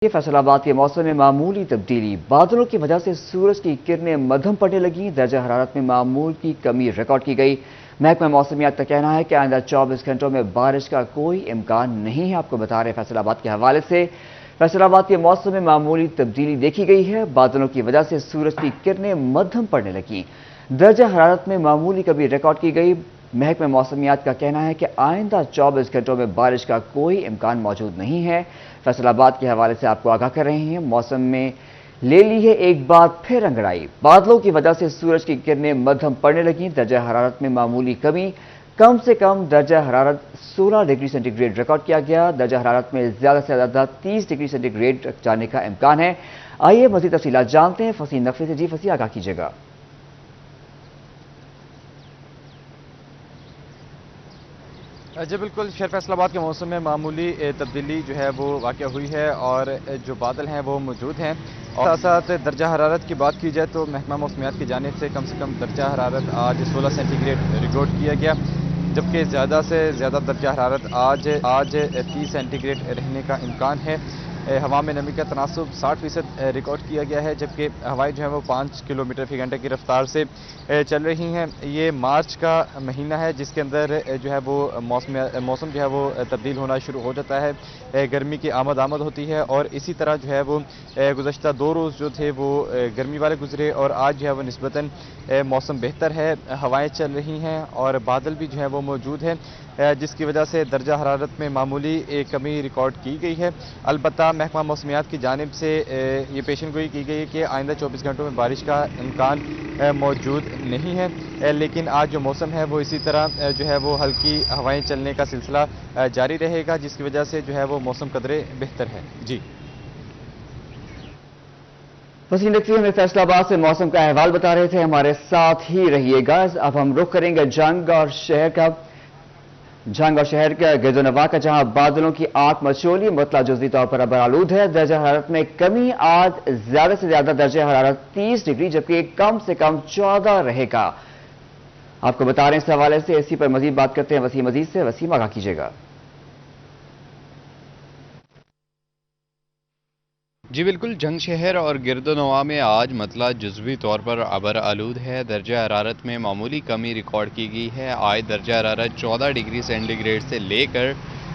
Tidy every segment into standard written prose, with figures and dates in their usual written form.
یہ فیصل آباد کے موسم میں معمولی تبدیلی، بادلوں کی وجہ سے سورج کی کرنیں مدھم پڑنے لگیں، درجہ حرارت میں معمول کی کمی ریکارڈ کی گئی۔ محکمہ موسمیات کا کہنا ہے کہ آئندہ 24 گھنٹوں میں بارش کا کوئی امکان نہیں ہے۔ آپ کو بتا رہے ہیں فیصل آباد کے حوالے سے، فیصل آباد کے موسم میں معمولی تبدیلی دیکھی گئی ہے، بادلوں کی وجہ سے سورج کی کرنیں مدھم پڑنے لگیں، درجہ حرارت میں معمولی کمی ریکارڈ کی گئی۔ محکمہ موسمیات کا کہنا ہے کہ آئندہ 24 گھنٹوں میں بارش کا کوئی امکان موجود نہیں ہے۔ فیصل آباد کے حوالے سے آپ کو آگاہ کر رہے ہیں، موسم میں لے لی ہے ایک بار پھر انگڑائی، بادلوں کی وجہ سے سورج کی کرنیں مدھم پڑنے لگیں، درجہ حرارت میں معمولی کمی، کم سے کم درجہ حرارت 16 ڈگری سینٹی گریڈ ریکارڈ کیا گیا، درجہ حرارت میں زیادہ سے زیادہ 30 ڈگری سینٹی گریڈ جانے کا امکان ہے۔ آئیے مزید تفصیلات جانتے ہیں فصیح نقوی سے۔ جی فصیح، آگاہ کیجیے گا۔ جی بالکل، شہر فیصل آباد کے موسم میں معمولی تبدیلی جو ہے وہ واقع ہوئی ہے اور جو بادل ہیں وہ موجود ہیں، اور ساتھ ساتھ درجہ حرارت کی بات کی جائے تو محکمہ موسمیات کی جانب سے کم درجہ حرارت آج 16 سینٹی گریڈ ریکارڈ کیا گیا، جبکہ زیادہ سے زیادہ درجہ حرارت آج 30 سینٹی گریڈ رہنے کا امکان ہے۔ ہوا میں نمی کا تناسب 60% ریکارڈ کیا گیا ہے، جبکہ ہوائیں جو ہیں وہ 5 کلومیٹر فی گھنٹے کی رفتار سے چل رہی ہیں۔ یہ مارچ کا مہینہ ہے جس کے اندر جو ہے وہ موسم جو ہے وہ تبدیل ہونا شروع ہو جاتا ہے، گرمی کی آمد ہوتی ہے، اور اسی طرح جو ہے وہ گزشتہ 2 روز جو تھے وہ گرمی والے گزرے، اور آج جو ہے وہ نسبتاً موسم بہتر ہے، ہوائیں چل رہی ہیں اور بادل بھی جو ہے وہ موجود ہیں، جس کی وجہ سے درجہ حرارت میں معمولی کمی ریکارڈ کی گئی ہے۔ البتہ محکمہ موسمیات کی جانب سے یہ پیشن گوئی کی گئی ہے کہ آئندہ 24 گھنٹوں میں بارش کا امکان موجود نہیں ہے، لیکن آج جو موسم ہے وہ اسی طرح جو ہے وہ ہلکی ہوائیں چلنے کا سلسلہ جاری رہے گا، جس کی وجہ سے جو ہے وہ موسم قدرے بہتر ہے۔ جی فصیح نقوی ہمیں فیصل آباد سے موسم کا احوال بتا رہے تھے، ہمارے ساتھ ہی رہیے گا۔ اب ہم رخ کریں گے جنگ اور شہر کے گرد و نواح کا، جہاں بادلوں کی آنکھ مچولی، مطلع جزوی طور پر ابر آلود ہے، درجہ حرارت میں کمی، آج زیادہ سے زیادہ درجہ حرارت 30 ڈگری جبکہ کم سے کم 14 رہے گا۔ آپ کو بتا رہے ہیں اس حوالے سے، اسی پر مزید بات کرتے ہیں وسیم عزیز سے۔ وسیم، آگاہ کیجیے گا۔ جی بالکل، جنگ شہر اور گرد و نواح میں آج مطلع جزوی طور پر ابر آلود ہے، درجہ حرارت میں معمولی کمی ریکارڈ کی گئی ہے، آج درجہ حرارت 14 ڈگری سینٹی گریڈ سے لے کر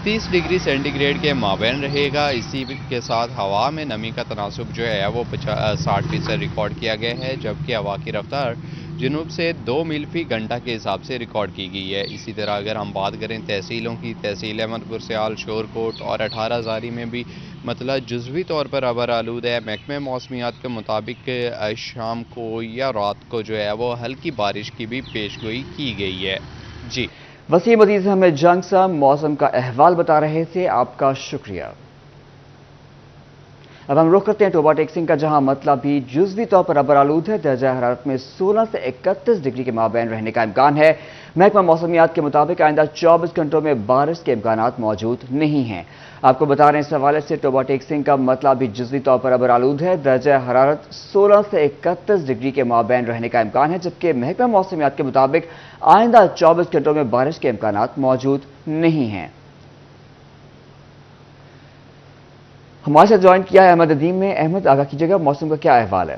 30 ڈگری سینٹی گریڈ کے مابین رہے گا۔ اسی کے ساتھ ہوا میں نمی کا تناسب جو ہے وہ 60% ریکارڈ کیا گیا ہے، جبکہ ہوا کی رفتار جنوب سے 2 میل فی گھنٹہ کے حساب سے ریکارڈ کی گئی ہے۔ اسی طرح اگر ہم بات کریں تحصیلوں کی، تحصیل احمد پور سیال، شورکوٹ اور 18 ہزاری میں بھی مطلع جزوی طور پر ابر آلود ہے۔ محکمہ موسمیات کے مطابق شام کو یا رات کو جو ہے وہ ہلکی بارش کی بھی پیشگوئی کی گئی ہے۔ جی وسیم عزیز ہمیں جنگ سے موسم کا احوال بتا رہے تھے، آپ کا شکریہ۔ اب ہم رخ کرتے ہیں ٹوبہ ٹیکسنگ کا، جہاں مطلع بھی جزوی طور پر ابر آلود ہے، درجہ حرارت میں 16 سے 31 ڈگری کے مابین رہنے کا امکان ہے۔ محکمہ موسمیات کے مطابق آئندہ 24 گھنٹوں میں بارش کے امکانات موجود نہیں ہیں۔ آپ کو بتا رہے ہیں اس حوالے سے، ٹوبہ ٹیکسنگ کا مطلع بھی جزوی طور پر ابر آلود ہے، درجہ حرارت 16 سے 31 ڈگری کے مابین رہنے کا امکان ہے، جبکہ محکمہ موسمیات کے مطابق آئندہ 24 گھنٹوں میں بارش کے امکانات موجود نہیں ہیں۔ ہمارے ساتھ جوائن کیا ہے احمد ندیم نے۔ احمد، آگاہ کیجیے گا، موسم کا کیا احوال ہے؟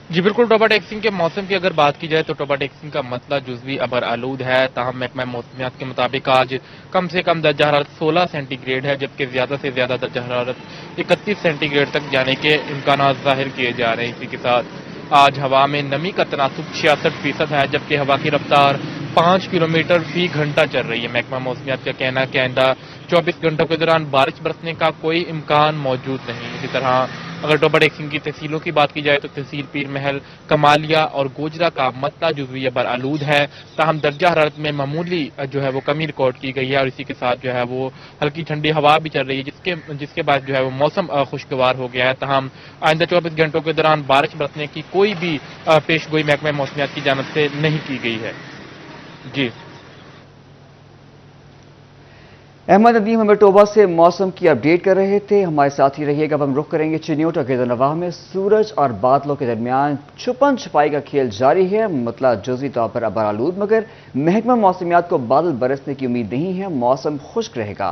جی بالکل، ٹوبہ ٹیکسنگ کے موسم کی اگر بات کی جائے تو ٹوبہ ٹیکسنگ کا مطلع جزوی ابر آلود ہے، تاہم محکمہ موسمیات کے مطابق آج کم سے کم درجہ حرارت 16 سینٹی گریڈ ہے، جبکہ زیادہ سے زیادہ درجہ حرارت 31 سینٹی گریڈ تک جانے کے امکانات ظاہر کیے جا رہے ہیں۔ اسی کے ساتھ آج ہوا میں نمی کا تناسب 66% ہے، جبکہ ہوا کی رفتار 5 کلومیٹر فی گھنٹہ چل رہی ہے۔ محکمہ موسمیات کا کہنا ہے کہ آئندہ 24 گھنٹوں کے دوران بارش برسنے کا کوئی امکان موجود نہیں۔ اسی طرح اگر ٹوبہ ٹیکسنگ کی تحصیلوں کی بات کی جائے تو تحصیل پیر محل، کمالیہ اور گوجرا کا مطلع جزوی ابر آلود ہے، تاہم درجہ حرارت میں معمولی جو ہے وہ کمی ریکارڈ کی گئی ہے، اور اسی کے ساتھ جو ہے وہ ہلکی ٹھنڈی ہوا بھی چل رہی ہے، جس کے بعد جو ہے وہ موسم خوشگوار ہو گیا ہے۔ تاہم آئندہ 24 گھنٹوں کے دوران بارش برسنے کی کوئی بھی پیشگوئی محکمہ موسمیات کی جانب سے نہیں کی گئی ہے۔ جی احمد ندیم ہمیں ٹوبہ سے موسم کی اپڈیٹ کر رہے تھے، ہمارے ساتھ ہی رہیے گا۔ اب ہم رخ کریں گے چنیوٹ اور گرد و نواح میں، سورج اور بادلوں کے درمیان چھپن چھپائی کا کھیل جاری ہے، مطلع جزوی طور پر ابر آلود، مگر محکمہ موسمیات کو بادل برسنے کی امید نہیں ہے، موسم خشک رہے گا۔